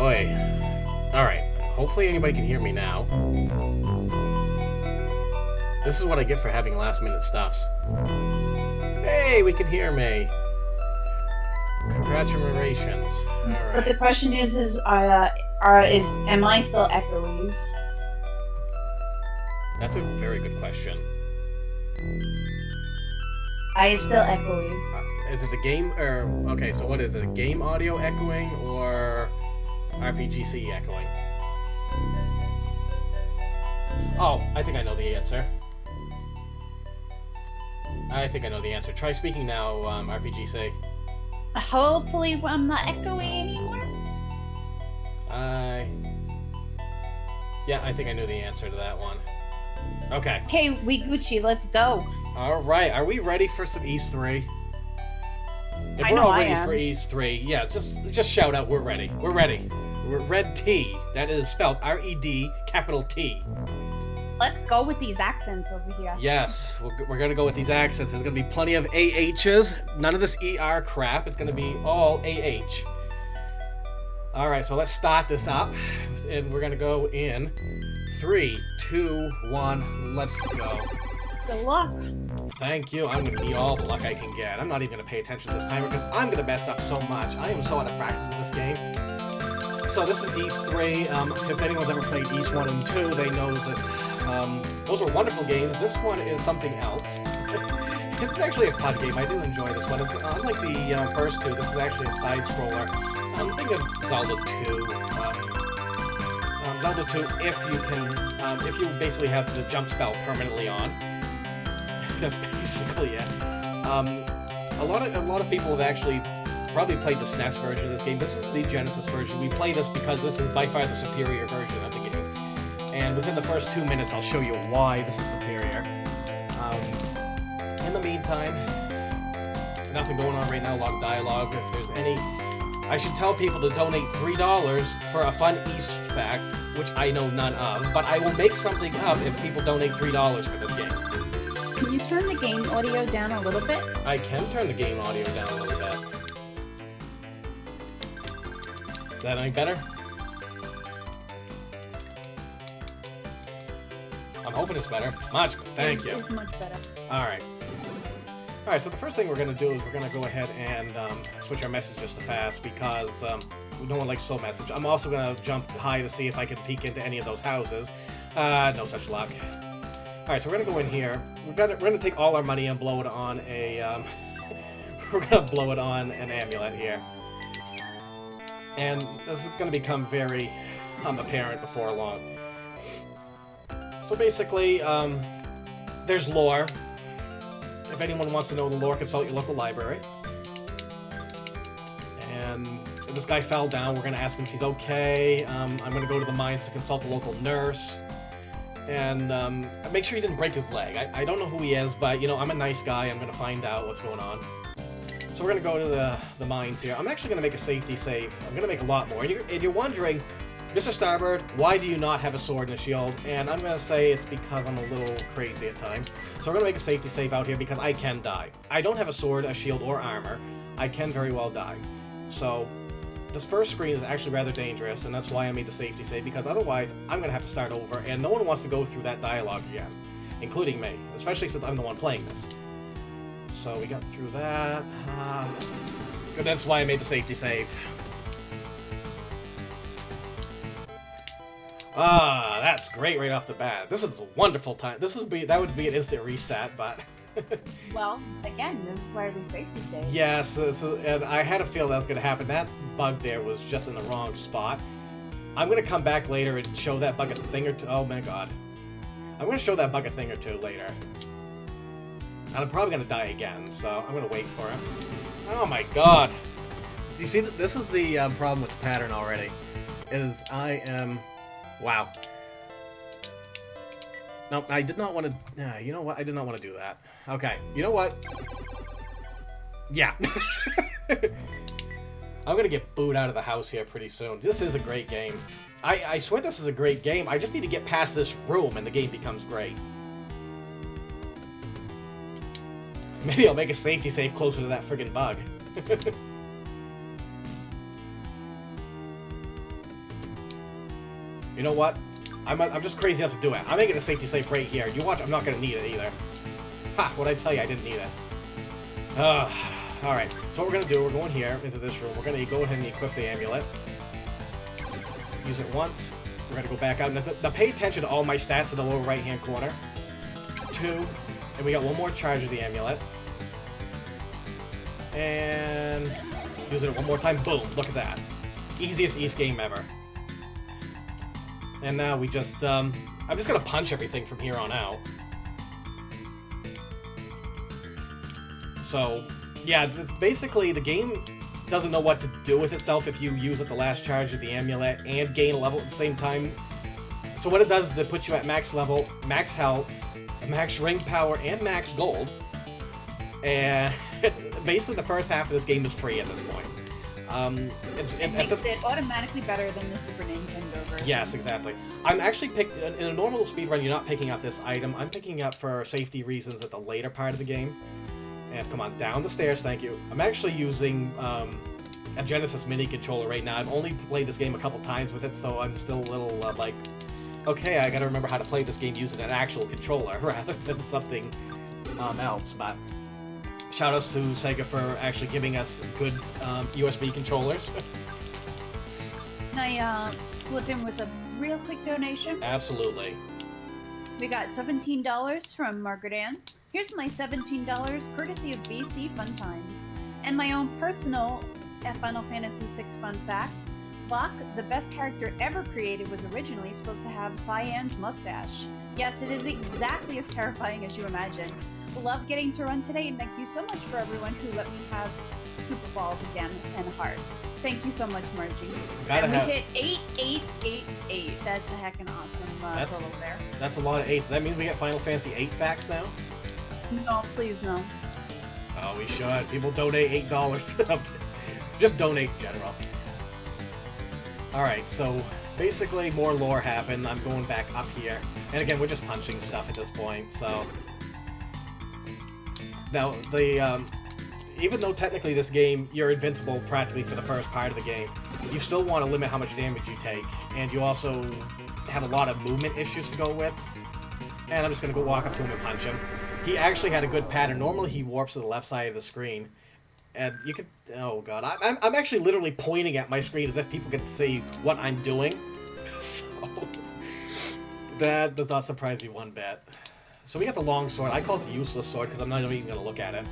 Oi. Alright. Hopefully anybody can hear me now. This is what I get for having last-minute stuffs. Hey, we can hear me. Congratulations. Alright. But the question is am I still echoes? That's a very good question. I still echoes. Is it the game, or... Okay, so what is it? Game audio echoing, or RPGC echoing? Oh, I think I know the answer. Try speaking now, RPGC. Hopefully I'm not echoing anymore. Yeah, I think I knew the answer to that one. Okay. Okay, we Gucci, let's go. Alright, are we ready for some East 3? If I we're know all I ready am. for East 3, yeah, just shout out, we're ready. We're ready. We're Red T. That is spelled R-E-D, capital T. Let's go with these accents over here. Yes, we're gonna go with these accents. There's gonna be plenty of AHs. None of this ER crap. It's gonna be all AH. Alright, so let's start this up. And we're gonna go in 3, 2, 1, let's go. Good luck. Thank you. I'm gonna need all the luck I can get. I'm not even gonna pay attention this time because I'm gonna mess up so much. I am so out of practice with this game. So this is East 3. If anyone's ever played East 1 and 2, they know that those were wonderful games. This one is something else. It's actually a fun game. I do enjoy this one. It's unlike the first two. This is actually a side-scroller. Think of Zelda 2. Zelda 2, if you basically have the jump spell permanently on. That's basically it. A lot of people have actually probably played the SNES version of this game. This is the Genesis version. We play this because this is by far the superior version of the game. And within the first 2 minutes, I'll show you why this is superior. In the meantime, nothing going on right now, a lot of dialogue. If there's any... I should tell people to donate $3 for a fun East fact, which I know none of, but I will make something up if people donate $3 for this game. Can you turn the game audio down a little bit? I can turn the game audio down a little bit. Is that any better? I'm hoping it's better. Much better. Thank you. It's much better. Alright. Alright, so the first thing we're going to do is we're going to go ahead and switch our messages to fast because no one likes slow message. I'm also going to jump high to see if I can peek into any of those houses. No such luck. Alright, so we're going to go in here. We're going to take all our money and blow it on a... we're going to blow it on an amulet here. And this is going to become very apparent before long. So basically, there's lore. If anyone wants to know the lore, consult your local library. And this guy fell down. We're going to ask him if he's okay. I'm going to go to the mines to consult the local nurse. And make sure he didn't break his leg. I don't know who he is, but, you know, I'm a nice guy. I'm going to find out what's going on. So we're going to go to the mines here. I'm actually going to make a safety save. I'm going to make a lot more. And you're wondering... Mr. Starbird, why do you not have a sword and a shield? And I'm going to say it's because I'm a little crazy at times. So we're going to make a safety save out here because I can die. I don't have a sword, a shield, or armor. I can very well die. So this first screen is actually rather dangerous, and that's why I made the safety save, because otherwise I'm going to have to start over, and no one wants to go through that dialogue again, including me, especially since I'm the one playing this. So we got through that. Good, that's why I made the safety save. Ah, that's great right off the bat. This is a wonderful time. That would be an instant reset, but... Well, again, this is why we safety save. Yes, and I had a feel that was going to happen. That bug there was just in the wrong spot. I'm going to come back later and show that bug a thing or two. Oh my god. I'm going to show that bug a thing or two later. And I'm probably going to die again, so I'm going to wait for him. Oh my god. You see, this is the problem with the pattern already. Is I am... Wow. No, I did not want to... you know what? I did not want to do that. Okay, you know what? Yeah. I'm gonna get booed out of the house here pretty soon. This is a great game. I swear this is a great game. I just need to get past this room and the game becomes great. Maybe I'll make a safety save closer to that friggin' bug. You know what? I'm just crazy enough to do it. I'm making a safety save right here. You watch, I'm not going to need it either. Ha! What'd I tell you? I didn't need it. Alright, so what we're going to do, we're going here, into this room. We're going to go ahead and equip the amulet. Use it once. We're going to go back out. Now pay attention to all my stats in the lower right-hand corner. 2. And we got one more charge of the amulet. And use it one more time. Boom. Look at that. Easiest East game ever. And now we just, I'm just going to punch everything from here on out. So, yeah, it's basically the game doesn't know what to do with itself if you use it the last charge of the amulet and gain a level at the same time. So what it does is it puts you at max level, max health, max ring power, and max gold. And basically the first half of this game is free at this point. It makes it automatically better than the Super Nintendo version. Yes, exactly. I'm actually in a normal speedrun, you're not picking up this item. I'm picking up for safety reasons at the later part of the game. And come on, down the stairs, thank you. I'm actually using a Genesis mini controller right now. I've only played this game a couple times with it, so I'm still a little like, okay, I gotta remember how to play this game using an actual controller rather than something else. But shoutouts to Sega for actually giving us good USB controllers. Can I slip in with a real quick donation? Absolutely. We got $17 from Margaret Ann. Here's my $17 courtesy of BC Fun Times. And my own personal Final Fantasy VI fun fact. Locke, the best character ever created, was originally supposed to have Cyan's mustache. Yes, it is exactly as terrifying as you imagine. Love getting to run today, and thank you so much for everyone who let me have Super Balls again and heart. Thank you so much, Margie. And we hit 8888. That's a heckin' awesome total there. That's a lot of 8s. Does that mean we get Final Fantasy 8 facts now? No, please no. Oh, we should. People donate $8. Just donate in general. Alright, so basically more lore happened. I'm going back up here. And again, we're just punching stuff at this point, so... Now, even though technically this game, you're invincible practically for the first part of the game, you still want to limit how much damage you take. And you also have a lot of movement issues to go with. And I'm just going to go walk up to him and punch him. He actually had a good pattern. Normally he warps to the left side of the screen. And you could... Oh god. I'm actually literally pointing at my screen as if people could see what I'm doing. So... That does not surprise me one bit. So we got the long sword. I call it the useless sword because I'm not even going to look at it.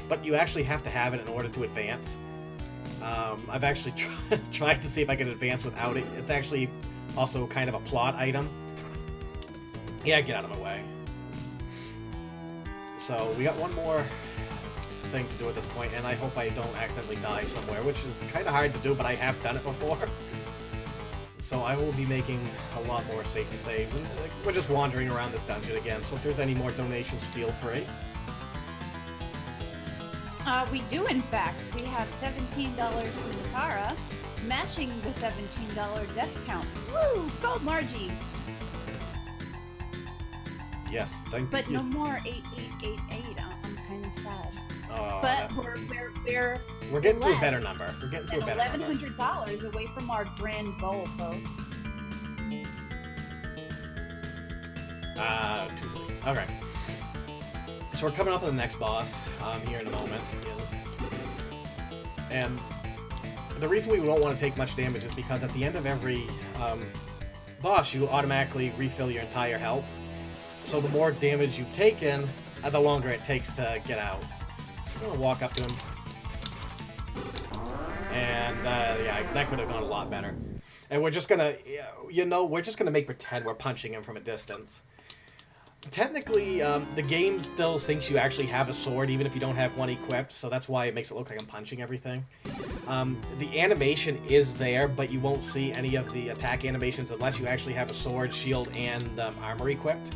But you actually have to have it in order to advance. I've actually tried to see if I can advance without it. It's actually also kind of a plot item. Yeah, get out of my way. So we got one more thing to do at this point, and I hope I don't accidentally die somewhere, which is kind of hard to do, but I have done it before. So I will be making a lot more safety saves, and we're just wandering around this dungeon again, so if there's any more donations, feel free. We do, in fact. We have $17 from Tara, matching the $17 death count. Woo! Gold Margie! Yes, thank you. But no more 8888. I'm kind of sad. Oh, but we're getting to a better number. We're getting to a better number. $1,100 away from our grand goal, folks. Too late. Okay. So we're coming up to the next boss here in a moment. And the reason we don't want to take much damage is because at the end of every boss, you automatically refill your entire health. So the more damage you've taken, the longer it takes to get out. So we're going to walk up to him. And, yeah, that could have gone a lot better. And we're just going to, we're just going to make pretend we're punching him from a distance. Technically, the game still thinks you actually have a sword, even if you don't have one equipped, so that's why it makes it look like I'm punching everything. The animation is there, but you won't see any of the attack animations unless you actually have a sword, shield, and armor equipped.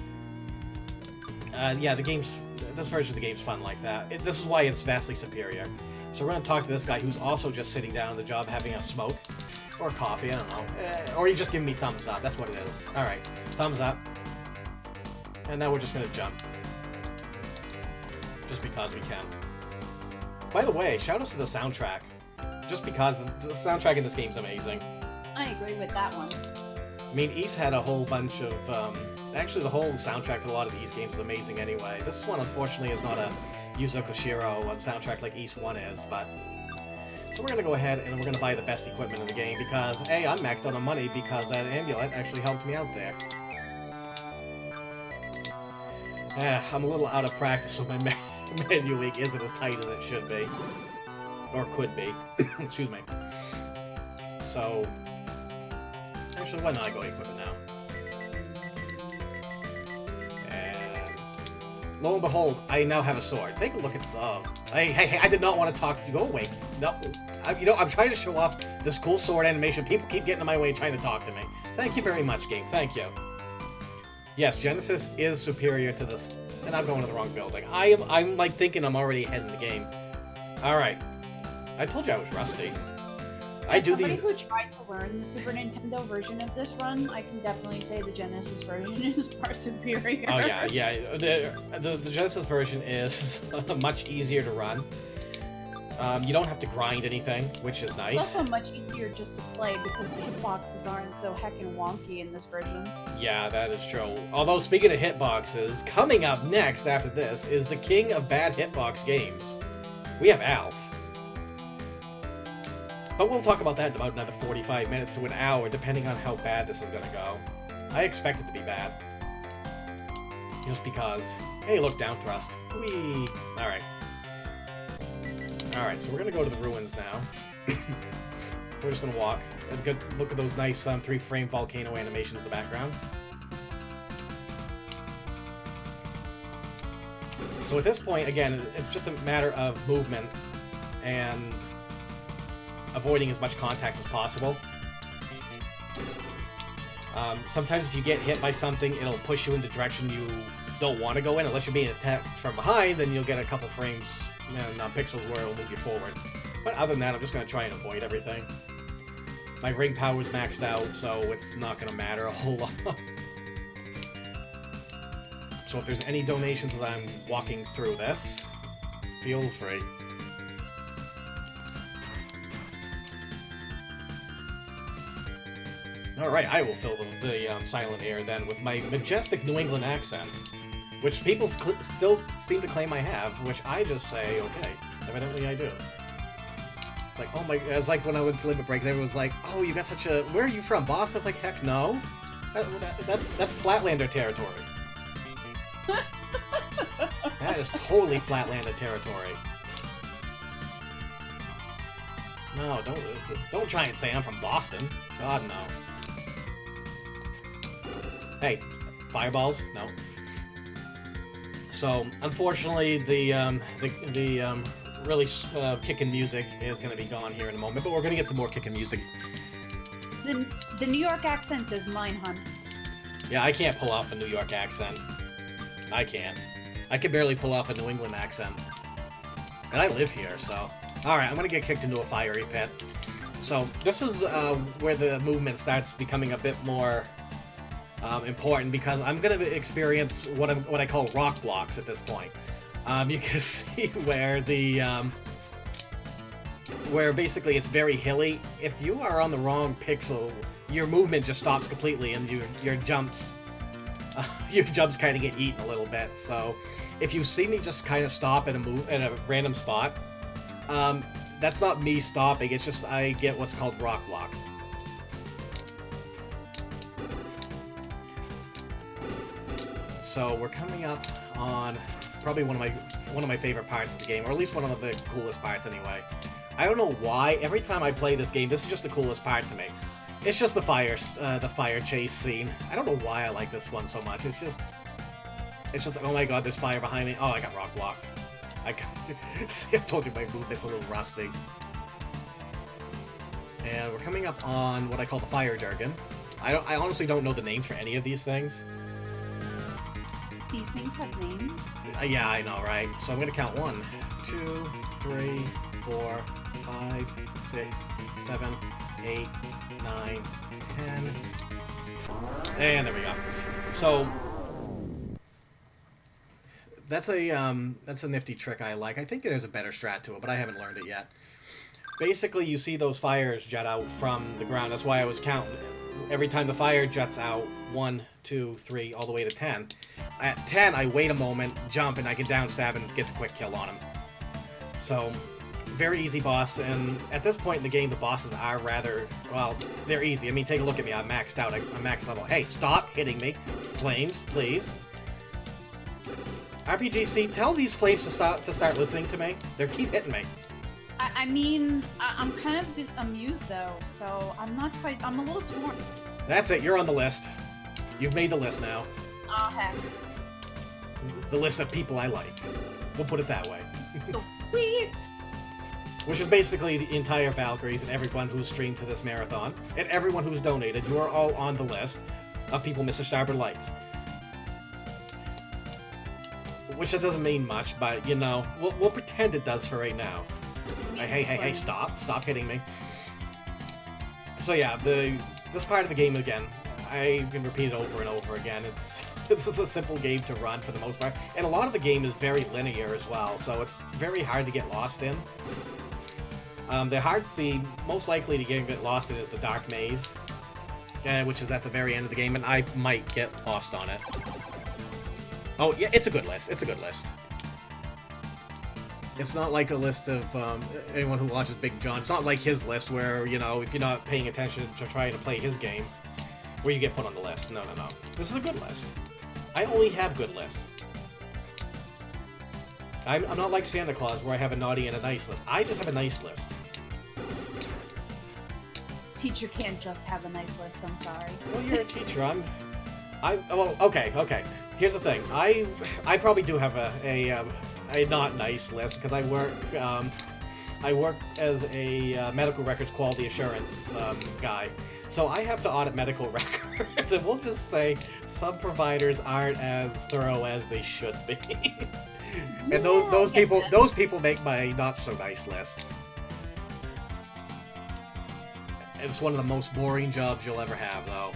Yeah, this version of the game's fun like that. This is why it's vastly superior. So we're going to talk to this guy who's also just sitting down on the job having a smoke. Or coffee, I don't know. Or he's just giving me thumbs up, that's what it is. Alright, thumbs up. And now we're just going to jump. Just because we can. By the way, shout out to the soundtrack. Just because the soundtrack in this game is amazing. I agree with that one. I mean, East had a whole bunch of, actually the whole soundtrack for a lot of the East games is amazing anyway. This one, unfortunately, is not a Yuzo Koshiro soundtrack like East 1 is, but... So we're gonna go ahead and we're gonna buy the best equipment in the game because, A, I'm maxed out on money because that amulet actually helped me out there. I'm a little out of practice, so my menu week isn't as tight as it should be. Or could be. Excuse me. So... Actually, why not go equipment now? And... Lo and behold, I now have a sword. Take a look at the... Oh. Hey, I did not want to talk to you. Go away. No. You know, I'm trying to show off this cool sword animation. People keep getting in my way trying to talk to me. Thank you very much, game. Thank you. Yes, Genesis is superior to this... And I'm going to the wrong building. I'm like, thinking I'm already ahead in the game. Alright. I told you I was rusty. I do these... Somebody who tried to learn the Super Nintendo version of this run, I can definitely say the Genesis version is far superior. Oh, yeah. The Genesis version is much easier to run. You don't have to grind anything, which is nice. It's also much easier just to play because the hitboxes aren't so heckin' wonky in this version. Yeah, that is true. Although, speaking of hitboxes, coming up next after this is the king of bad hitbox games. We have Alf. But we'll talk about that in about another 45 minutes to an hour, depending on how bad this is going to go. I expect it to be bad. Just because... Hey, look, down thrust. Whee! Alright. Alright, so we're going to go to the ruins now. We're just going to walk. Look at those nice 3-frame volcano animations in the background. So at this point, again, it's just a matter of movement and avoiding as much contact as possible. Sometimes if you get hit by something, it'll push you in the direction you don't want to go in. Unless you're being attacked from behind, then you'll get a couple frames and pixels where it'll move you forward. But other than that, I'm just going to try and avoid everything. My ring power's maxed out, so it's not going to matter a whole lot. So if there's any donations as I'm walking through this, feel free. Alright, I will fill the silent air then with my majestic New England accent, which people still seem to claim I have, which I just say, okay, evidently I do. It's like, oh my, it's like when I went to Limit Break, everyone was like, oh, you got such a, where are you from, Boston? I was like, heck no. That's Flatlander territory. That is totally Flatlander territory. No, don't try and say I'm from Boston. God, no. Hey, fireballs? No. So, unfortunately, the really kickin' music is going to be gone here in a moment, but we're going to get some more kickin' music. The New York accent is mine, hon. Yeah, I can't pull off a New York accent. I can't. I can barely pull off a New England accent. And I live here, so... Alright, I'm going to get kicked into a fiery pit. So, this is where the movement starts becoming a bit more important, because I'm going to experience what I call rock blocks at this point. You can see where the... where basically it's very hilly. If you are on the wrong pixel, your movement just stops completely, and your jumps kind of get eaten a little bit. So, if you see me just kind of stop at a random spot, that's not me stopping. It's just I get what's called rock block. So we're coming up on probably one of my favorite parts of the game, or at least one of the coolest parts anyway. I don't know why. Every time I play this game, this is just the coolest part to me. It's just the fire chase scene. I don't know why I like this one so much. It's just like, oh my god, there's fire behind me. Oh, I got rock blocked. See, I told you my movement's a little rusty. And we're coming up on what I call the fire jargon. I honestly don't know the names for any of these things. These things have names? Yeah, I know, right? So I'm gonna count 1, 2, 3, 4, 5, 6, 7, 8, 9, 10. And there we go. So that's a nifty trick I like. I think there's a better strat to it, but I haven't learned it yet. Basically, you see those fires jet out from the ground. That's why I was counting. every time the fire juts out, 1, 2, 3, all the way to 10. At 10, I wait a moment, jump, and I can down stab and get the quick kill on him. So, very easy boss, and at this point in the game, the bosses are rather, well, they're easy. I mean, take a look at me, I'm maxed out, I'm max level. Hey, stop hitting me. Flames, please. RPGC, tell these flames to start listening to me. They keep hitting me. I mean, I'm kind of amused though, so I'm not quite. I'm a little torn. That's it. You're on the list. You've made the list now. Oh heck. The list of people I like. We'll put it that way. Sweet. Which is basically the entire Valkyries and everyone who's streamed to this marathon and everyone who's donated. You are all on the list of people Mr. Starbird likes. Which that doesn't mean much, but you know, we'll pretend it does for right now. Hey, stop hitting me. So yeah, this part of the game again, I can repeat it over and over again. This is a simple game to run for the most part, and a lot of the game is very linear as well, so it's very hard to get lost in. The most likely to get lost in is the Dark Maze, which is at the very end of the game, and I might get lost on it. Oh yeah, it's a good list. It's a good list. It's not like a list of anyone who watches Big John. It's not like his list where, you know, if you're not paying attention to trying to play his games, where you get put on the list. No. This is a good list. I only have good lists. I'm not like Santa Claus where I have a naughty and a nice list. I just have a nice list. Teacher can't just have a nice list, I'm sorry. Well, you're a teacher. Well, okay. Here's the thing. I probably do have a not nice list because I work as a medical records quality assurance guy, so I have to audit medical records, and we'll just say some providers aren't as thorough as they should be. And those people make my not so nice list. It's one of the most boring jobs you'll ever have, though.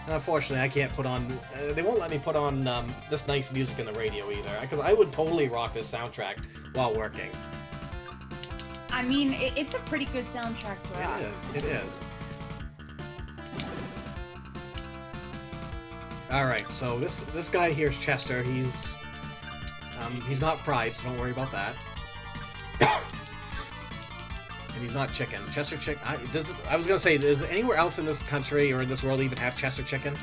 And unfortunately, I can't put on... they won't let me put on this nice music in the radio either, because I would totally rock this soundtrack while working. I mean, it's a pretty good soundtrack for us. It is. Alright, so this guy here is Chester. He's not fried, so don't worry about that. And he's not chicken. Chester chicken. I was gonna say, does anywhere else in this country or in this world even have Chester chicken?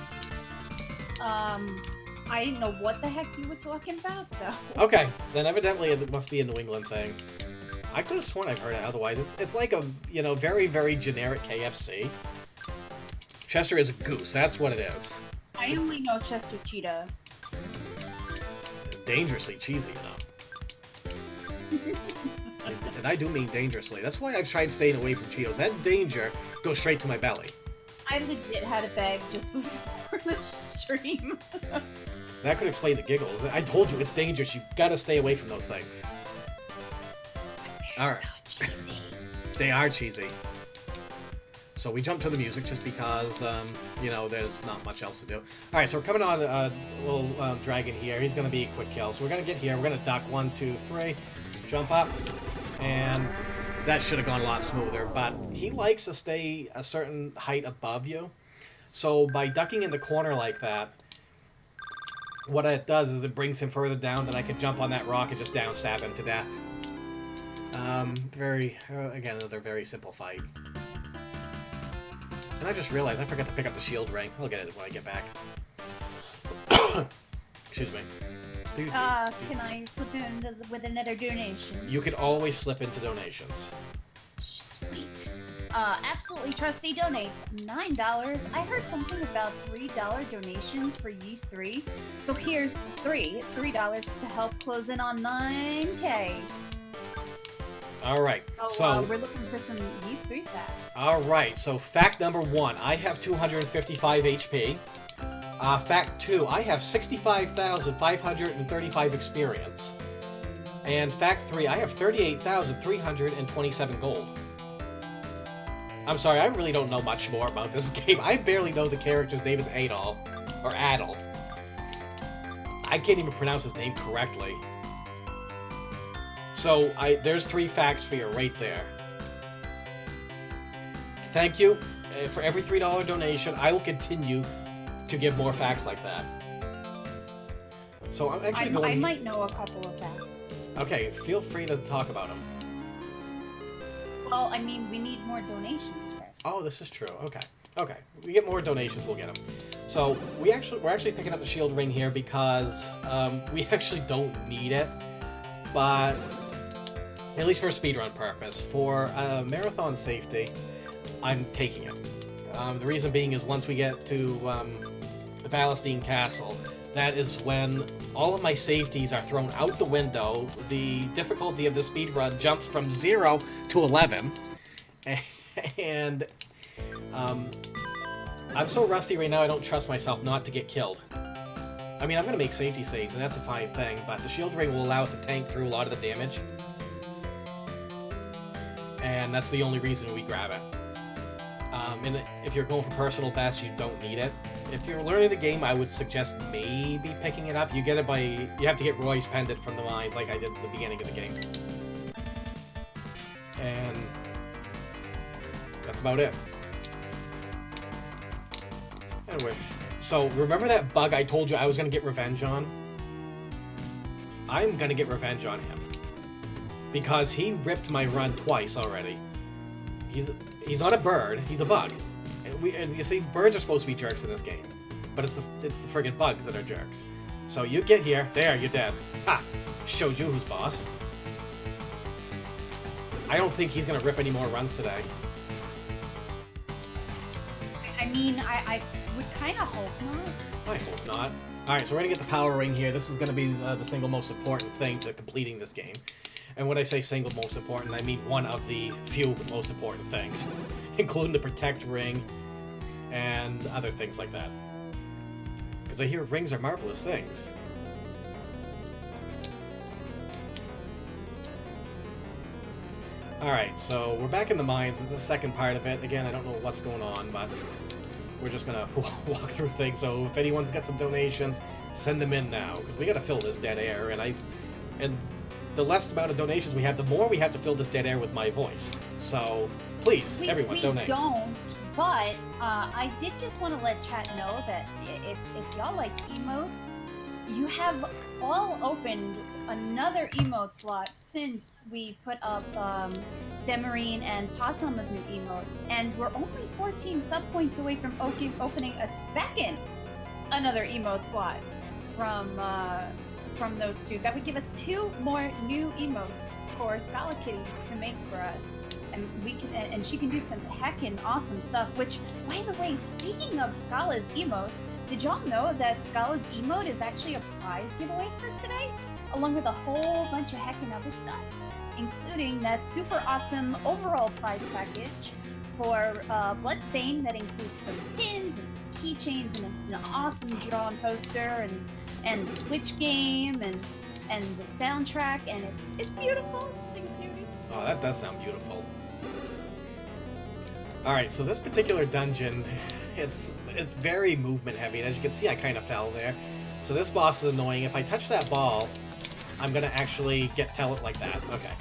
I didn't know what the heck you were talking about, so... Okay, then evidently it must be a New England thing. I could have sworn I've heard it otherwise. It's like a, you know, very, very generic KFC. Chester is a goose, that's what it is. I only know Chester Cheetah. Dangerously cheesy, you know. And I do mean dangerously. That's why I've tried staying away from Cheetos. That danger goes straight to my belly. I legit had a bag just before the stream. That could explain the giggles. I told you, it's dangerous. You've got to stay away from those things. They're so cheesy. They are cheesy. So we jump to the music just because, you know, there's not much else to do. Alright, so we're coming on a little dragon here. He's going to be a quick kill. So we're going to get here. We're going to duck 1, 2, 3. Jump up. And that should have gone a lot smoother. But he likes to stay a certain height above you. So by ducking in the corner like that, what it does is it brings him further down, then I can jump on that rock and just down stab him to death. Again, another very simple fight. And I just realized I forgot to pick up the shield ring. I'll get it when I get back. Excuse me. Can I slip in with another donation? You can always slip into donations. Sweet. Absolutely Trusty donates $9. I heard something about $3 donations for Yeast 3. So here's $3 to help close in on 9K. Alright, so... we're looking for some Yeast 3 facts. Alright, so fact number 1, I have 255 HP. Fact 2, I have 65,535 experience. And fact 3, I have 38,327 gold. I'm sorry, I really don't know much more about this game. I barely know the character's name is Adol. Or Adol. I can't even pronounce his name correctly. So, there's 3 facts for you right there. Thank you, For every $3 donation, I will continue to give more facts like that. So I'm actually going... I might know a couple of facts. Okay, feel free to talk about them. Well, I mean, we need more donations first. Oh, this is true. Okay. Okay. We get more donations, we'll get them. So we're actually picking up the shield ring here because we actually don't need it, but at least for a speedrun purpose. For marathon safety, I'm taking it. The reason being is once we get to the Palestine Castle, that is when all of my safeties are thrown out the window. The difficulty of the speedrun jumps from 0 to 11, and I'm so rusty right now I don't trust myself not to get killed. I mean, I'm going to make safety saves, and that's a fine thing, but the shield ring will allow us to tank through a lot of the damage. And that's the only reason we grab it. And if you're going for personal best, you don't need it. If you're learning the game, I would suggest maybe picking it up. You get it by... You have to get Roy's Pendant from the mines, like I did at the beginning of the game. And that's about it. Anyway, so remember that bug I told you I was going to get revenge on? I'm going to get revenge on him. Because he ripped my run twice already. He's not a bird, he's a bug. And you see, birds are supposed to be jerks in this game. But it's the friggin' bugs that are jerks. So you get here, there, you're dead. Ha! Showed you who's boss. I don't think he's going to rip any more runs today. I mean, I would kind of hope not. I hope not. Alright, so we're going to get the power ring here. This is going to be the single most important thing to completing this game. And when I say single most important, I mean one of the few most important things. Including the protect ring and other things like that. Because I hear rings are marvelous things. Alright, so we're back in the mines. It's the second part of it. Again, I don't know what's going on, but we're just gonna walk through things. So if anyone's got some donations, send them in now. Because we gotta fill this dead air, and the less amount of donations we have, the more we have to fill this dead air with my voice. So please, everyone, donate. We don't, but I did just want to let chat know that if y'all like emotes, you have all opened another emote slot since we put up Demarine and Possum as new emotes, and we're only 14 sub points away from opening another emote slot from those two. That would give us 2 more new emotes for Scala Kitty to make for us, and she can do some heckin' awesome stuff. Which, by the way, speaking of Scala's emotes, did y'all know that Scala's emote is actually a prize giveaway for today, along with a whole bunch of heckin' other stuff, including that super awesome overall prize package for Bloodstain that includes some pins and some keychains and an awesome drawn poster and the Switch game and the soundtrack, and it's beautiful. It's beautiful. Oh, that does sound beautiful. Alright, so this particular dungeon, it's very movement heavy, and as you can see I kind of fell there. So this boss is annoying. If I touch that ball, I'm gonna actually tell it like that. Okay.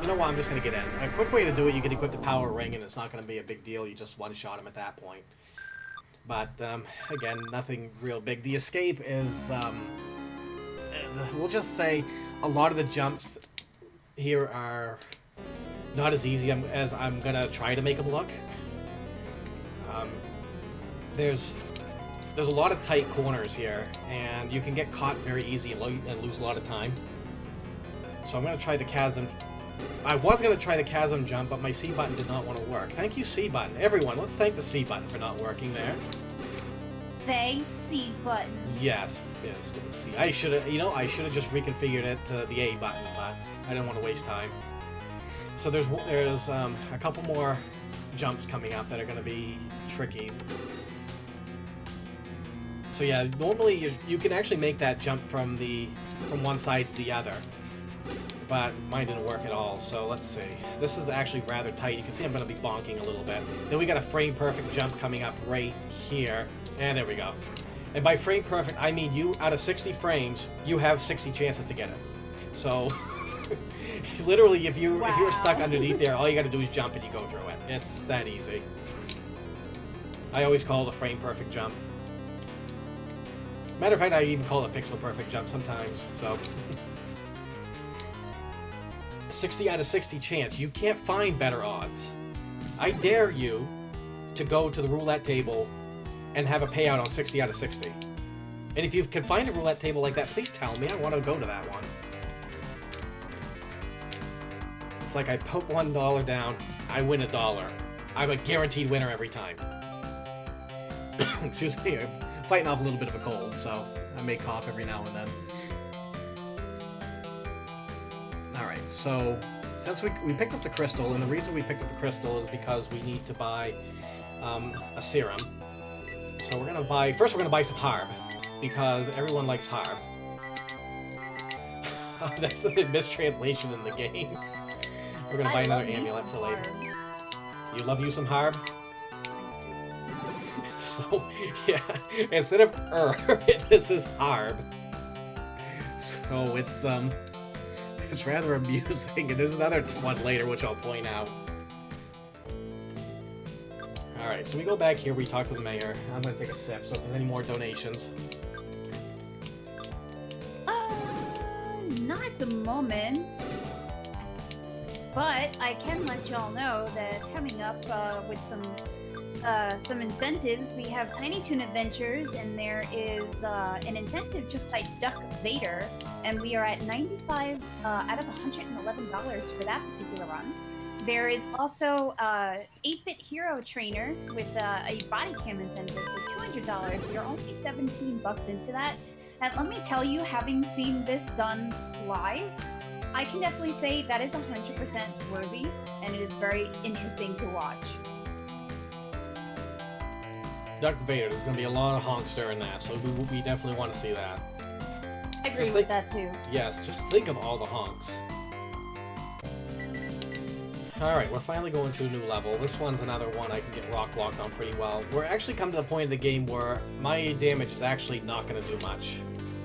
You know what, I'm just gonna get in. A quick way to do it, you can equip the power ring and it's not gonna be a big deal, you just one-shot him at that point. But, again, nothing real big. The escape is, we'll just say a lot of the jumps here are not as easy as I'm gonna try to make them look. There's a lot of tight corners here, and you can get caught very easy and lose a lot of time. So I'm gonna try the chasm. I was gonna try the chasm jump, but my C button did not want to work. Thank you, C button. Everyone, let's thank the C button for not working there. Thanks, C button. Yes, stupid C. I should have just reconfigured it to the A button, but I didn't want to waste time. So there's a couple more jumps coming up that are gonna be tricky. So yeah, normally you can actually make that jump from one side to the other, but mine didn't work at all. So let's see. This is actually rather tight. You can see I'm going to be bonking a little bit. Then we got a frame perfect jump coming up right here, and there we go. And by frame perfect, I mean out of 60 frames, you have 60 chances to get it. So literally, if you're stuck underneath there, all you got to do is jump and you go through it. It's that easy. I always call it a frame-perfect jump. Matter of fact, I even call it a pixel-perfect jump sometimes, so... 60 out of 60 chance. You can't find better odds. I dare you to go to the roulette table and have a payout on 60 out of 60. And if you can find a roulette table like that, please tell me. I want to go to that one. It's like I put $1 down, I win $1. I'm a guaranteed winner every time. Excuse me, I'm fighting off a little bit of a cold, so I may cough every now and then. Alright, so since we picked up the crystal, and the reason we picked up the crystal is because we need to buy a serum. So we're gonna buy, first we're gonna buy some Harb, because everyone likes Harb. That's the mistranslation in the game. We're gonna buy another amulet for later. You love you some Harb? So, yeah, instead of this is Harb. So it's rather amusing, and there's another one later which I'll point out. Alright, so we go back here, we talk to the mayor. I'm gonna take a sip, so if there's any more donations. Not at the moment. But I can let y'all know that coming up with some incentives, we have Tiny Toon Adventures, and there is an incentive to fight Duck Vader, and we are at 95 out of $111 for that particular run. There is also 8-Bit Hero Trainer with a body cam incentive for $200. We are only 17 bucks into that, and let me tell you, having seen this done live, I can definitely say that is 100% worthy, and it is very interesting to watch. Duck Vader, there's gonna be a lot of honkster in that, so we definitely want to see that. I agree with that too. Yes, just think of all the honks. Alright, we're finally going to a new level. This one's another one I can get rock blocked on pretty well. We're actually come to the point in the game where my damage is actually not going to do much.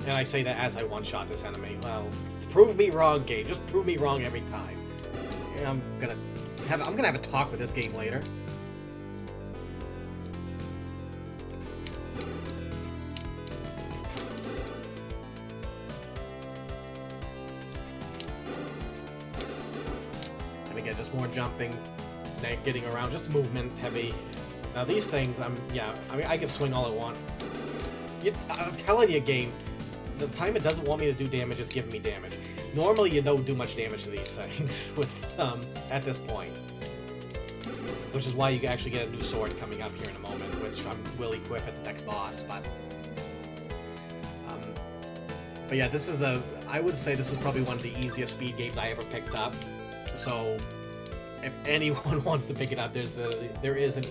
And I say that as I one-shot this enemy. Well, prove me wrong, game. Just prove me wrong every time. Yeah, I'm gonna have a talk with this game later. And again, just more jumping, getting around, just movement heavy. Now these things, I mean, I can swing all I want. I'm telling you, game, the time it doesn't want me to do damage, it's giving me damage. Normally, you don't do much damage to these things with at this point, which is why you actually get a new sword coming up here in a moment, which I will equip at the next boss. But yeah, this is I would say this is probably one of the easiest speed games I ever picked up. So if anyone wants to pick it up, there is an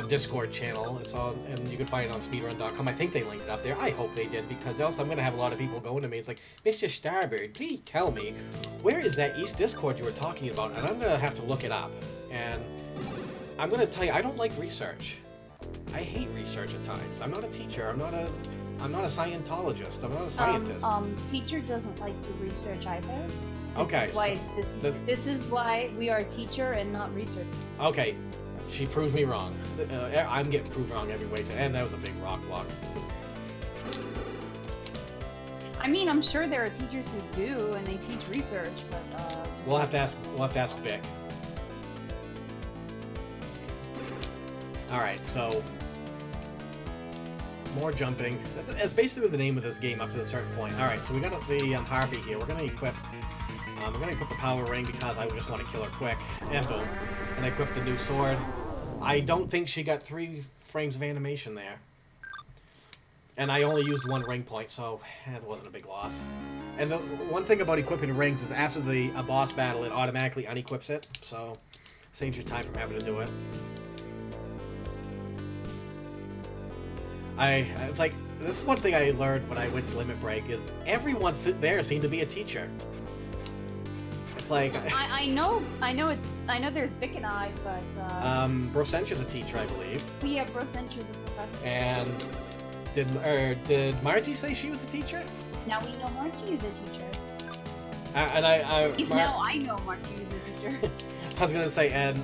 Discord channel. It's on, and you can find it on speedrun.com. I think they linked it up there. I hope they did, because else I'm going to have a lot of people going to me. It's like, Mr. Starbird, please tell me, where is that East Discord you were talking about? And I'm going to have to look it up. And I'm going to tell you, I don't like research. I hate research at times. I'm not a teacher. I'm not a Scientologist. I'm not a scientist. Teacher doesn't like to research either. Okay. This is why we are a teacher and not research. Okay. She proves me wrong. I'm getting proved wrong every way, and that was a big rock block. I mean, I'm sure there are teachers who do, and they teach research, but we'll have to ask Vic. All right, so more jumping. That's basically the name of this game up to a certain point. All right, so we got the Harpy here. We're gonna equip. We're gonna equip the power ring because I just want to kill her quick. And boom. And I equipped the new sword. I don't think she got 3 frames of animation there. And I only used 1 ring point, so it wasn't a big loss. And the one thing about equipping rings is after a boss battle, it automatically unequips it, so saves your time from having to do it. It's like, this is one thing I learned when I went to Limit Break, is everyone there seemed to be a teacher. It's like I know there's Vic and I, but Brosench is a teacher, I believe. Yeah, Brosench is a professor. And did Margie say she was a teacher? Now we know Margie is a teacher. Now I know Margie is a teacher. I was gonna say, and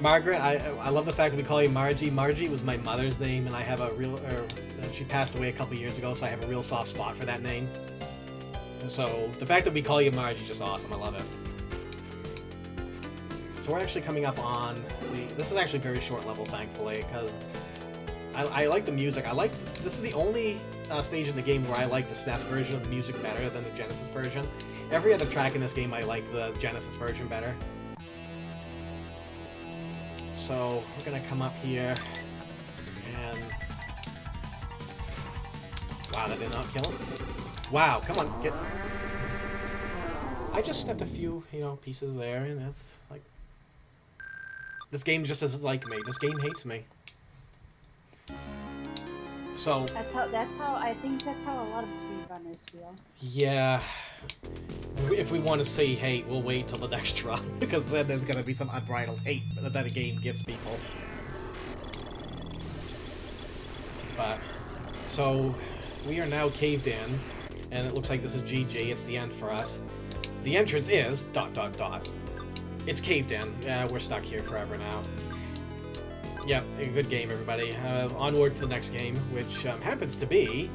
Margaret, I love the fact that we call you Margie. Margie was my mother's name, and I have a real... she passed away a couple years ago, so I have a real soft spot for that name. And so, the fact that we call you Margie is just awesome. I love it. So we're actually coming up on the... This is actually a very short level, thankfully, because I like the music. This is the only stage in the game where I like the SNES version of the music better than the Genesis version. Every other track in this game, I like the Genesis version better. So we're gonna come up here, and wow, that did not kill him. Wow, come on, get. I just stepped a few, pieces there, and it's like this game just doesn't like me. This game hates me. So that's how I think that's how a lot of speedrunners feel. Yeah. If we want to see hate, we'll wait till the next run, because then there's going to be some unbridled hate that a game gives people. But, so, we are now caved in, and it looks like this is GG, it's the end for us. The entrance is ... It's caved in. Yeah, we're stuck here forever now. Yep, a good game, everybody. Onward to the next game, which happens to be...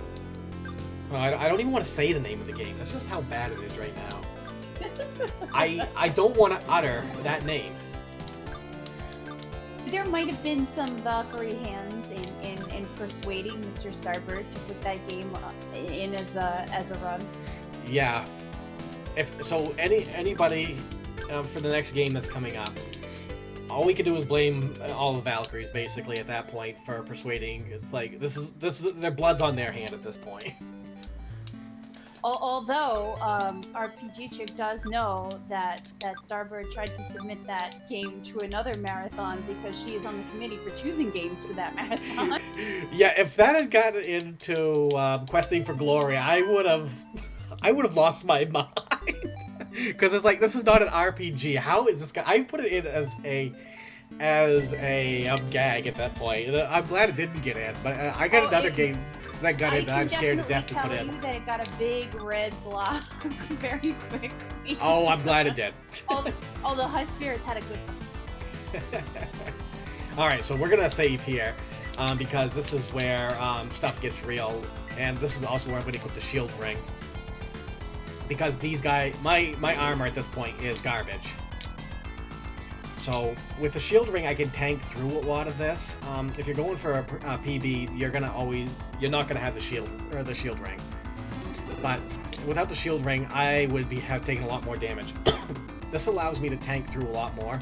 Well, I don't even want to say the name of the game. That's just how bad it is right now. I don't want to utter that name. There might have been some Valkyrie hands in persuading Mr. Starbird to put that game in as a run. Yeah. Anybody for the next game that's coming up, all we can do is blame all the Valkyries basically at that point for persuading. It's like this is their blood's on their hand at this point. Although RPG Chick does know that Starbird tried to submit that game to another marathon because she is on the committee for choosing games for that marathon. Yeah, if that had gotten into Questing for Glory, I would have lost my mind. Because it's like, this is not an RPG. How is this guy? I put it in as a gag at that point. I'm glad it didn't get in, but I got another game that got in that I'm scared to death to put in. I can definitely tell you that it got a big red block very quickly. Oh, I'm glad it did. all the High Spirits had a good one. Alright, so we're gonna save here, because this is where stuff gets real, and this is also where I'm gonna equip the shield ring. Because these guys, my armor at this point is garbage. So with the shield ring, I can tank through a lot of this. If you're going for a PB, you're not gonna have the shield ring. But without the shield ring, I would have taken a lot more damage. This allows me to tank through a lot more.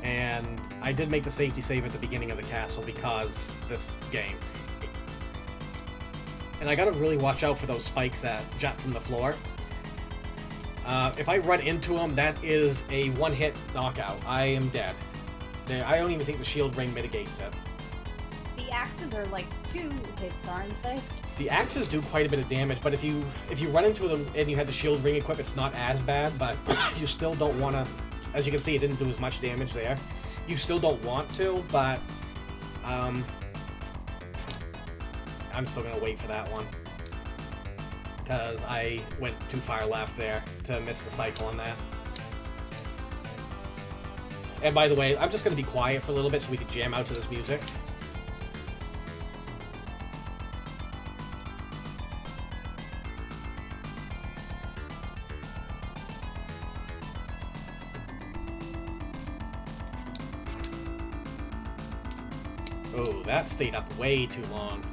And I did make the safety save at the beginning of the castle because this game. And I gotta really watch out for those spikes that jet from the floor. If I run into them, that is a one-hit knockout. I am dead. I don't even think the shield ring mitigates it. The axes are like 2 hits, aren't they? The axes do quite a bit of damage, but if you run into them and you have the shield ring equipped, it's not as bad, but you still don't want to... As you can see, it didn't do as much damage there. You still don't want to, but... I'm still going to wait for that one. Because I went too far left there to miss the cycle on that. And by the way, I'm just going to be quiet for a little bit so we can jam out to this music. Oh, that stayed up way too long.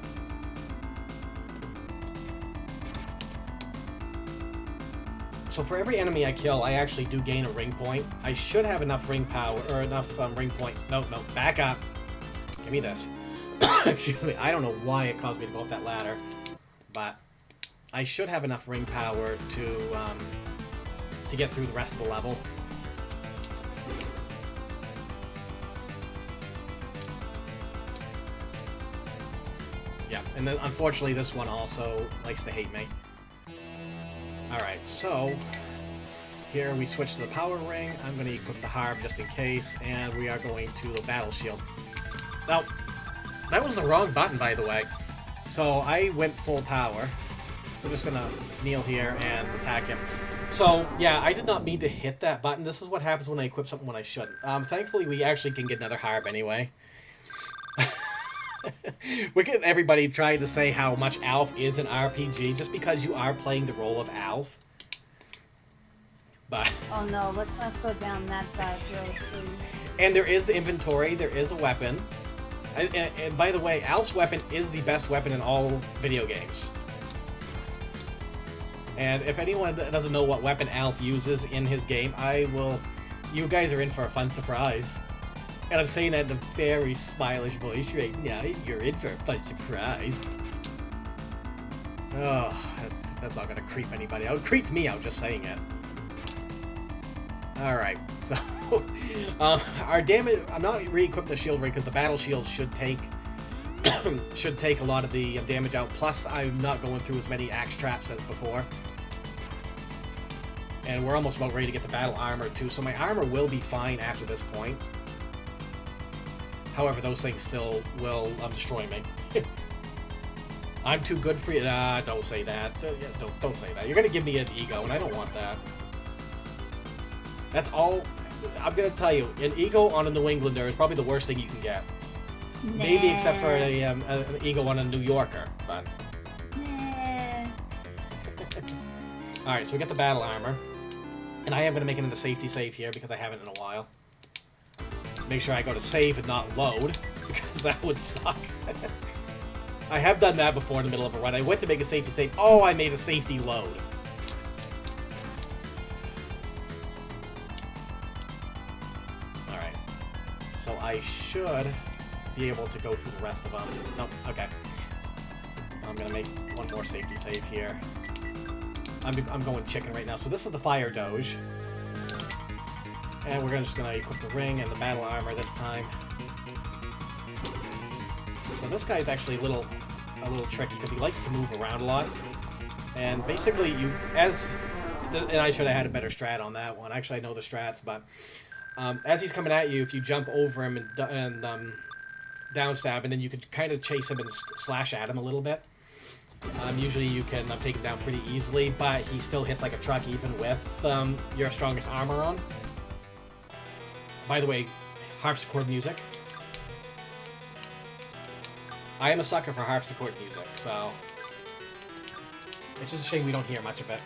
So for every enemy I kill, I actually do gain a ring point. I should have enough ring power, or enough ring point. No, back up. Give me this. Excuse me, I don't know why it caused me to go up that ladder, but I should have enough ring power to get through the rest of the level. Yeah, and then unfortunately this one also likes to hate me. Alright, so here we switch to the power ring. I'm going to equip the harp just in case, and we are going to the battle shield. Now, that was the wrong button, by the way. So I went full power. We're just going to kneel here and attack him. So, yeah, I did not mean to hit that button. This is what happens when I equip something when I shouldn't. Thankfully, we actually can get another harp anyway. We're getting everybody trying to say how much Alf is an RPG just because you are playing the role of Alf. But Oh no, let's not go down that bad road, please. and there is inventory, there is a weapon. And by the way, Alf's weapon is the best weapon in all video games. And if anyone doesn't know what weapon Alf uses in his game, you guys are in for a fun surprise. And I'm saying that in a very smilish voice right now. You're in for a fun surprise. Oh, that's not gonna creep anybody out. It creeped me out just saying it. Alright, so our damage, I'm not re-equipping the shield ring because the battle shield should take a lot of the damage out, plus I'm not going through as many axe traps as before. And we're almost about ready to get the battle armor too, so my armor will be fine after this point. However, those things still will destroy me. I'm too good for you. Don't say that. Don't say that. You're gonna give me an ego, and I don't want that. That's all. I'm gonna tell you, an ego on a New Englander is probably the worst thing you can get. Nah. Maybe except for an ego on a New Yorker, but. Nah. Alright, so we get the battle armor. And I am going to make another safety save here because I haven't in a while. Make sure I go to save and not load, because that would suck. I have done that before in the middle of a run. I went to make a safety save. Oh, I made a safety load. Alright. So I should be able to go through the rest of them. Nope, okay. I'm going to make one more safety save here. I'm going chicken right now. So this is the Fire Doge. And we're just going to equip the ring and the battle armor this time. So this guy's actually a little tricky because he likes to move around a lot. And basically and I should have had a better strat on that one. Actually, I know the strats, but as he's coming at you, if you jump over him and down stab, and then you can kind of chase him and slash at him a little bit. Usually you can take him down pretty easily, but he still hits like a truck even with your strongest armor on. By the way, harpsichord music. I am a sucker for harpsichord music, so it's just a shame we don't hear much of it.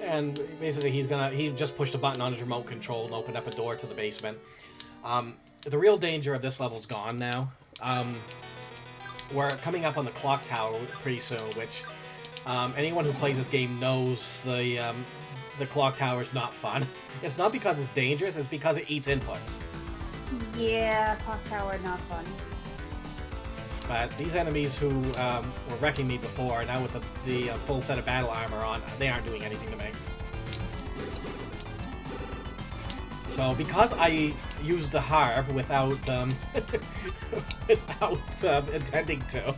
And basically he just pushed a button on his remote control and opened up a door to the basement. The real danger of this level's gone now. We're coming up on the clock tower pretty soon, which anyone who plays this game knows the clock tower is not fun. It's not because it's dangerous, it's because it eats inputs. Yeah, clock tower not fun. But these enemies who were wrecking me before, now with the full set of battle armor on, they aren't doing anything to me. So because I used the harp without intending to,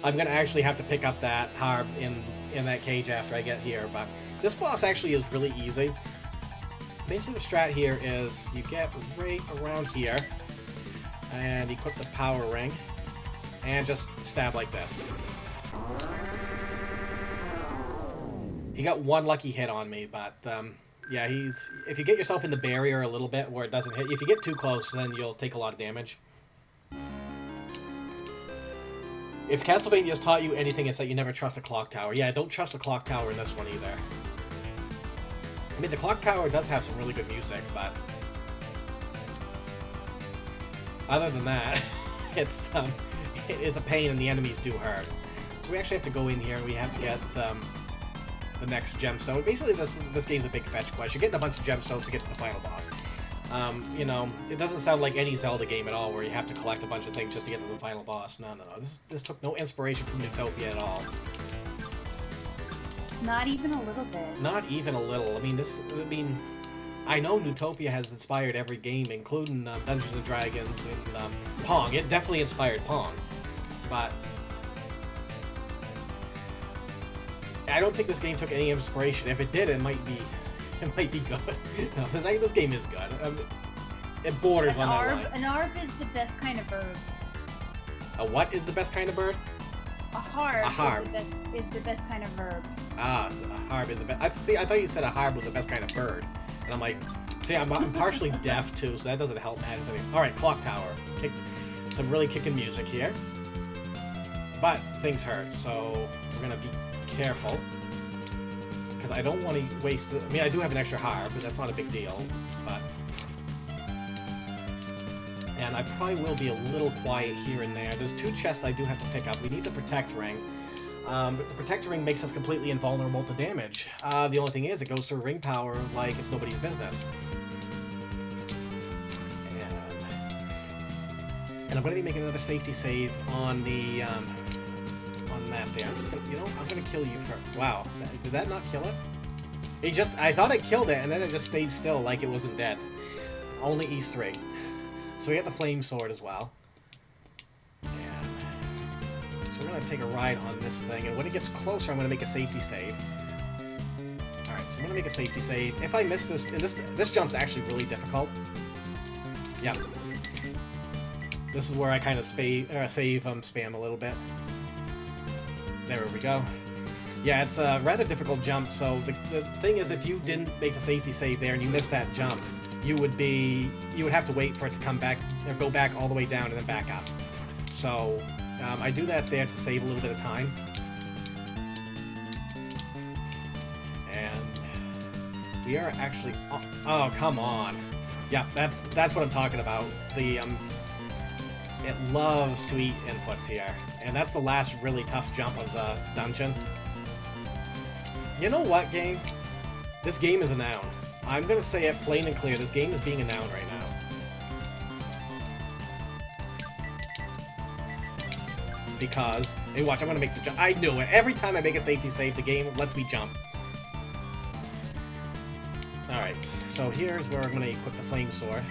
I'm gonna actually have to pick up that harp in that cage after I get here. But this boss actually is really easy. Basically, the strat here is you get right around here and equip the power ring and just stab like this. He got one lucky hit on me, but yeah, if you get yourself in the barrier a little bit where it doesn't hit, if you get too close, then you'll take a lot of damage. If Castlevania's taught you anything, it's that you never trust a clock tower. Yeah, don't trust a clock tower in this one either. I mean, the clock tower does have some really good music, but other than that, it is a pain and the enemies do hurt. So we actually have to go in here and we have to get the next gemstone. Basically, this game's a big fetch quest. You're getting a bunch of gemstones to get to the final boss. You know, it doesn't sound like any Zelda game at all where you have to collect a bunch of things just to get to the final boss. No. This took no inspiration from Utopia at all. Not even a little bit. Not even a little. I mean, I know Utopia has inspired every game, including Dungeons & Dragons and Pong. It definitely inspired Pong. But I don't think this game took any inspiration. If it did, it might be good. No, this game is good. It borders on that line. An arb is the best kind of herb. A what is the best kind of bird? A harb, A harb. Is the best kind of verb. Ah, a harb is the best. See, I thought you said a harb was the best kind of bird. And I'm like, see, I'm partially deaf too, so that doesn't help matters any. Alright, clock tower. Some really kicking music here. But things hurt, so we're gonna be careful. Because I don't want to waste it. I mean, I do have an extra harb, but that's not a big deal. But. And I probably will be a little quiet here and there. There's 2 chests I do have to pick up. We need the Protect Ring. But the Protect Ring makes us completely invulnerable to damage. The only thing is, it goes through ring power like it's nobody's business. And I'm going to be making another safety save on the, on that there. I'm just going to, you know, I'm going to kill you for, wow. Did that not kill it? I thought I killed it, and then it just stayed still like it wasn't dead. Only E3. So we got the flame sword as well. And so we're going to take a ride on this thing, and when it gets closer, I'm going to make a safety save. Alright, so I'm going to make a safety save. If I miss this, and this jump's actually really difficult. Yeah. This is where I kind of save spam a little bit. There we go. Yeah, it's a rather difficult jump, so the thing is, if you didn't make the safety save there and you missed that jump, you would have to wait for it to come back, or go back all the way down and then back up. So, I do that there to save a little bit of time. And we are actually, oh, come on. Yeah, that's what I'm talking about. It loves to eat inputs here. And that's the last really tough jump of the dungeon. You know what, game? This game is a noun. I'm gonna say it plain and clear. This game is being a noun right now. Because, hey, watch, I'm gonna make the jump. I knew it. Every time I make a safety save, the game lets me jump. Alright, so here's where I'm gonna equip the flame sword.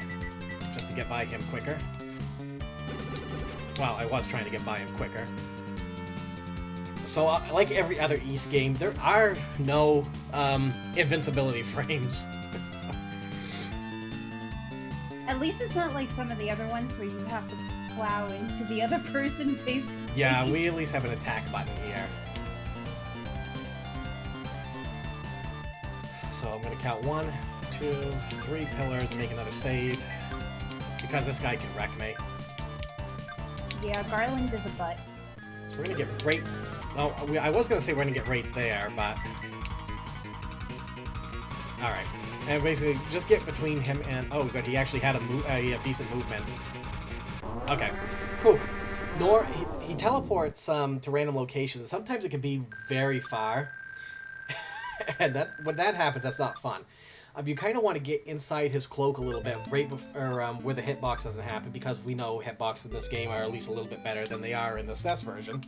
Just to get by him quicker. Well, I was trying to get by him quicker. So, like every other East game, there are no invincibility frames. At least it's not like some of the other ones where you have to plow into the other person, basically. Yeah, we at least have an attack button here. So I'm gonna count 1, 2, 3 pillars and make another save. Because this guy can wreck me. Yeah, Garland is a butt. So we're gonna get right... Oh, I was gonna say we're gonna get right there, but... Alright. And basically, just get between him and... Oh, good, he actually had a decent movement. Okay. Whew. He teleports to random locations. Sometimes it can be very far. And when that happens, that's not fun. You kind of want to get inside his cloak a little bit, right before, where the hitbox doesn't happen, because we know hitboxes in this game are at least a little bit better than they are in the SNES version.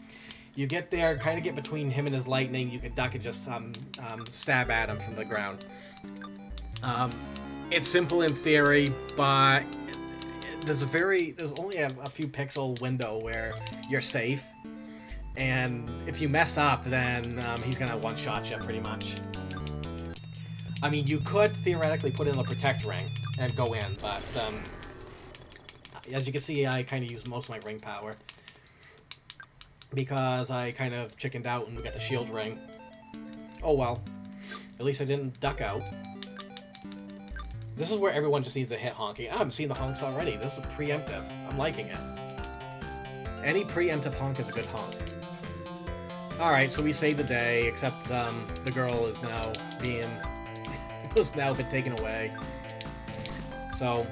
You get there, kind of get between him and his lightning, you can duck and just stab at him from the ground. It's simple in theory, but there's only a few pixel window where you're safe, and if you mess up, then he's gonna one-shot you pretty much. I mean, you could theoretically put in the Protect Ring and go in, but as you can see, I kind of use most of my ring power because I kind of chickened out and we got the shield ring. Oh well, at least I didn't duck out. This is where everyone just needs to hit honking. I'm seeing the honks already. This is preemptive. I'm liking it. Any preemptive honk is a good honk. Alright, so we saved the day, except the girl is now being... has now been taken away. So,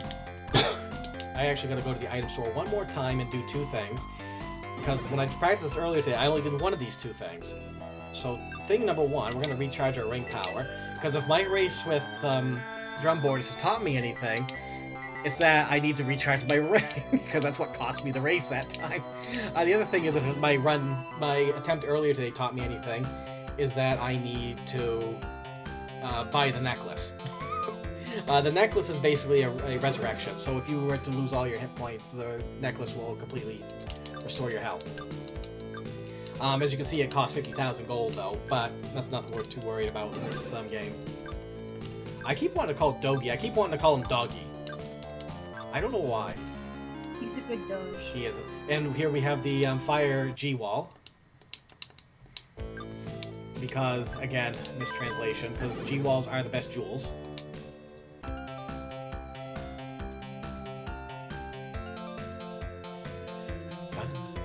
I actually gotta go to the item store one more time and do 2 things. Because when I practiced this earlier today, I only did one of these 2 things. So, thing number 1, we're gonna recharge our ring power. Because if my race with Drumboard has taught me anything, it's that I need to recharge my ring, because that's what cost me the race that time. The other thing is, if my attempt earlier today taught me anything, is that I need to buy the necklace. The necklace is basically a resurrection, so if you were to lose all your hit points, the necklace will completely restore your health. As you can see, it costs 50,000 gold though, but that's nothing we're too worried about in this game. I keep wanting to call it Dogi. I keep wanting to call him Doggy. I don't know why. He's a good doge. He is. And here we have the fire G-wall. Because, again, mistranslation, because G-walls are the best jewels.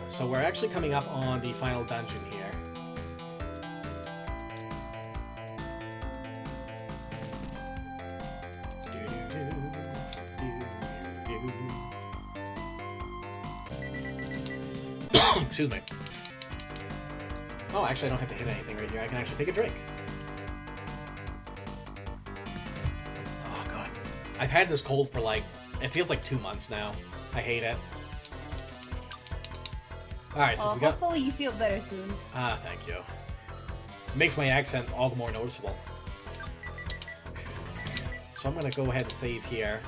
So we're actually coming up on the final dungeon here. Excuse me. Oh, actually I don't have to hit anything right here. I can actually take a drink. Oh, God. I've had this cold for like, it feels like 2 months now. I hate it. Alright, so we got... hopefully you feel better soon. Ah, thank you. It makes my accent all the more noticeable. So I'm gonna go ahead and save here.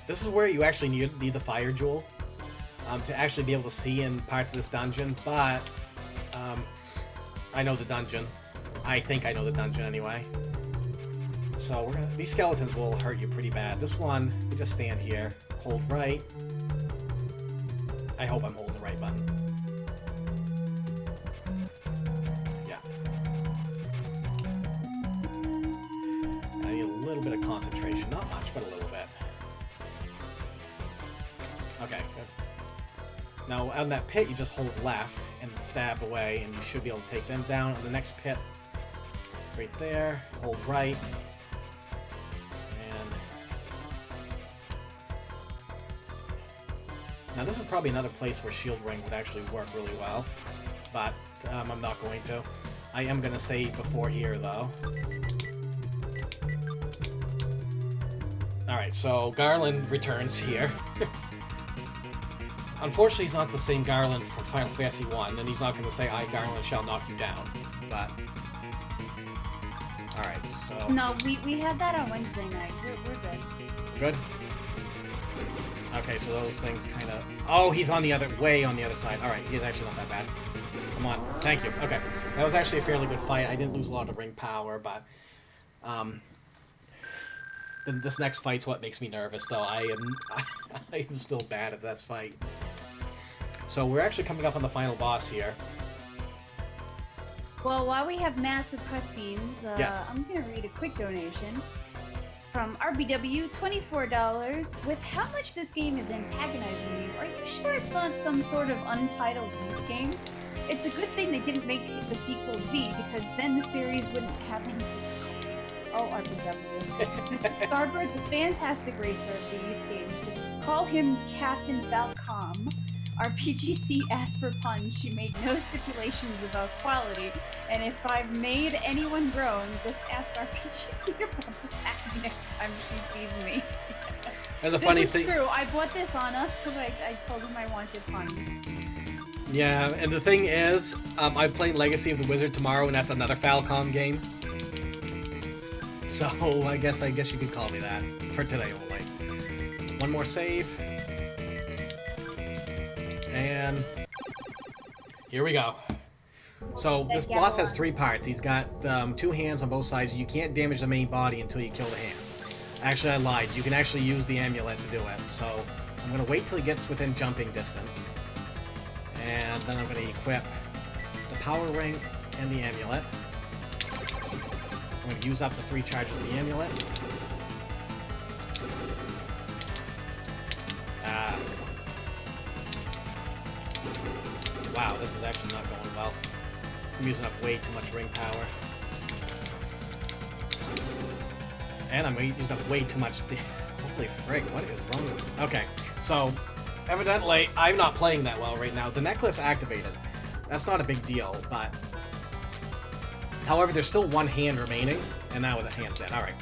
This is where you actually need the fire jewel. To actually be able to see in parts of this dungeon, but I know the dungeon. I think I know the dungeon anyway. So we're gonna, these skeletons will hurt you pretty bad. This one, you just stand here, hold right. I hope I'm holding the right button. Yeah. I need a little bit of concentration. Not much, but a little bit. Okay, good. Now, on that pit, you just hold left and stab away, and you should be able to take them down. On the next pit, right there, hold right. And... now, this is probably another place where Shield Ring would actually work really well, but I'm not going to. I am going to save before here, though. Alright, so Garland returns here. Unfortunately, he's not the same Garland from Final Fantasy 1, and he's not going to say, I, Garland, shall knock you down. But... alright, so... no, we had that on Wednesday night. We're good. Good? Okay, so those things kind of... oh, he's on the other... way on the other side. Alright, he's actually not that bad. Come on. Thank you. Okay. That was actually a fairly good fight. I didn't lose a lot of ring power, but... this next fight's what makes me nervous, though. I am still bad at this fight. So we're actually coming up on the final boss here. Well, while we have massive cutscenes, yes. I'm going to read a quick donation from RBW, $24. With how much this game is antagonizing you, are you sure it's not some sort of untitled Beast game? It's a good thing they didn't make the sequel Z, because then the series wouldn't have any difficulty. Oh, RBW. Mr. Starbird's a fantastic racer of these games. Just call him Captain Falcom. RPGC asked for puns. She made no stipulations about quality. And if I've made anyone groan, just ask RPGC about attacking next time she sees me. And the funny thing... this is true. I bought this on us because I told him I wanted puns. Yeah, and the thing is, I'm playing Legacy of the Wizard tomorrow, and that's another Falcom game. So I guess you could call me that for today only. One more save. And here we go. So this boss has 3 parts. He's got 2 hands on both sides. You can't damage the main body until you kill the hands. Actually, I lied. You can actually use the amulet to do it. So I'm going to wait till he gets within jumping distance. And then I'm going to equip the power ring and the amulet. I'm going to use up the 3 charges of the amulet. Wow, this is actually not going well. I'm using up way too much ring power. And I'm using up way too much... holy frig, what is wrong with me? Okay, so, evidently, I'm not playing that well right now. The necklace activated. That's not a big deal, but... however, there's still 1 hand remaining, and now the hand's dead. Alright.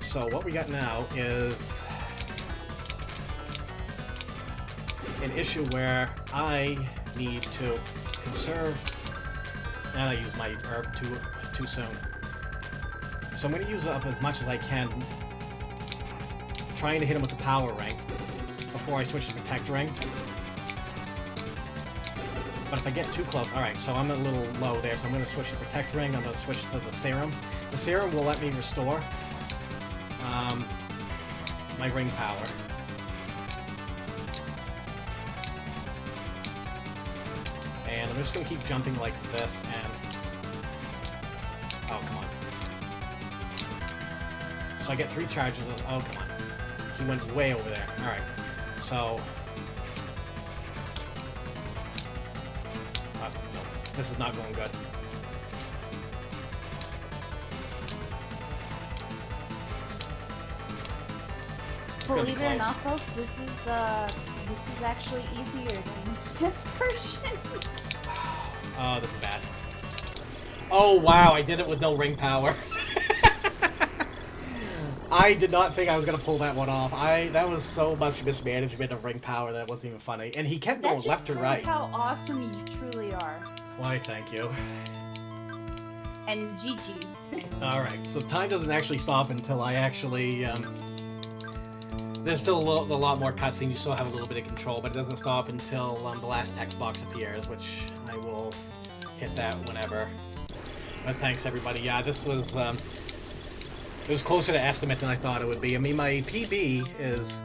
So, what we got now is... an issue where I need to conserve, and I use my herb too soon. So I'm going to use up as much as I can, trying to hit him with the power ring before I switch to protect ring. But if I get too close, alright, so I'm a little low there, so I'm going to switch to protect ring, I'm going to switch to the serum. The serum will let me restore my ring power. just gonna keep jumping like this and... Oh, come on. So I get 3 charges of... Oh, come on. He went way over there. Alright. So... No. This is not going good. Believe it or not, folks, this is actually easier than this version. Oh, this is bad. Oh, wow, I did it with no ring power. I did not think I was going to pull that one off. That was so much mismanagement of ring power that wasn't even funny. And he kept going left to right. That's how awesome you truly are. Why, thank you. And GG. Alright, so time doesn't actually stop until I actually... There's still a lot more cutscenes, you still have a little bit of control, but it doesn't stop until the last text box appears, which I will hit that whenever. But thanks, everybody. Yeah, this was, it was closer to estimate than I thought it would be. I mean, my PB is,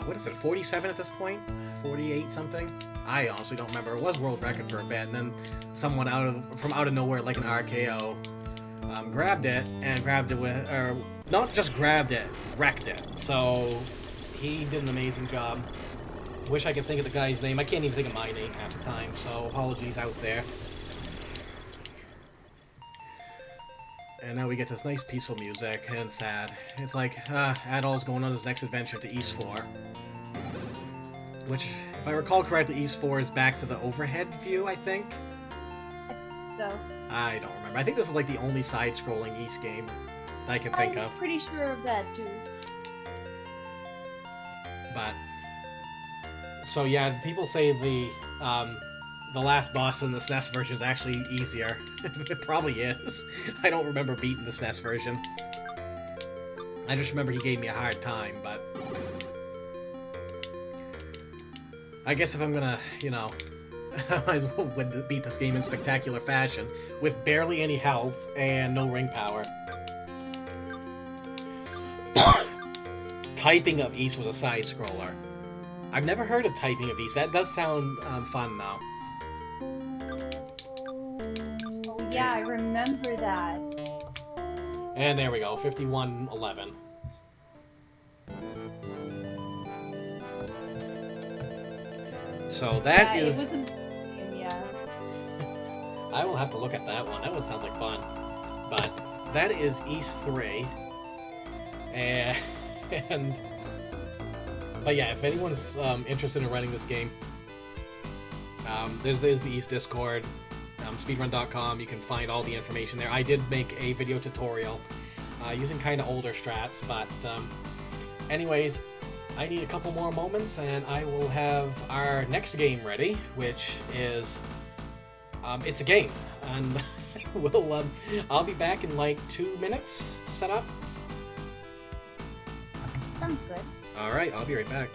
what is it, 47 at this point? 48 something? I honestly don't remember. It was world record for a bit, and then someone from out of nowhere, like an RKO, grabbed it, and grabbed it with, or not just grabbed it, wrecked it. So, he did an amazing job. Wish I could think of the guy's name. I can't even think of my name half the time, so apologies out there. And now we get this nice peaceful music, and it's sad. It's like, Adol's going on his next adventure to East 4. Which, if I recall correctly, East 4 is back to the overhead view, I think? So. I don't remember. I think this is like the only side-scrolling East game that I can think of. I'm pretty sure of that, too. But, so yeah, people say the last boss in the SNES version is actually easier. It probably is. I don't remember beating the SNES version. I just remember he gave me a hard time, but... I guess if I'm gonna, you know... I might as well beat this game in spectacular fashion, with barely any health and no ring power. Typing of East was a side-scroller. I've never heard of Typing of East. That does sound fun, though. Oh yeah, I remember that. And there we go, 5111. So that is... It was yeah. I will have to look at that one. That one sounds like fun. But that is East 3. And... But yeah, if anyone's interested in running this game, there's the East Discord, speedrun.com. You can find all the information there. I did make a video tutorial using kind of older strats, but anyways, I need a couple more moments, and I will have our next game ready, which is it's a game, and I'll be back in like 2 minutes to set up. Sounds good. All right, I'll be right back.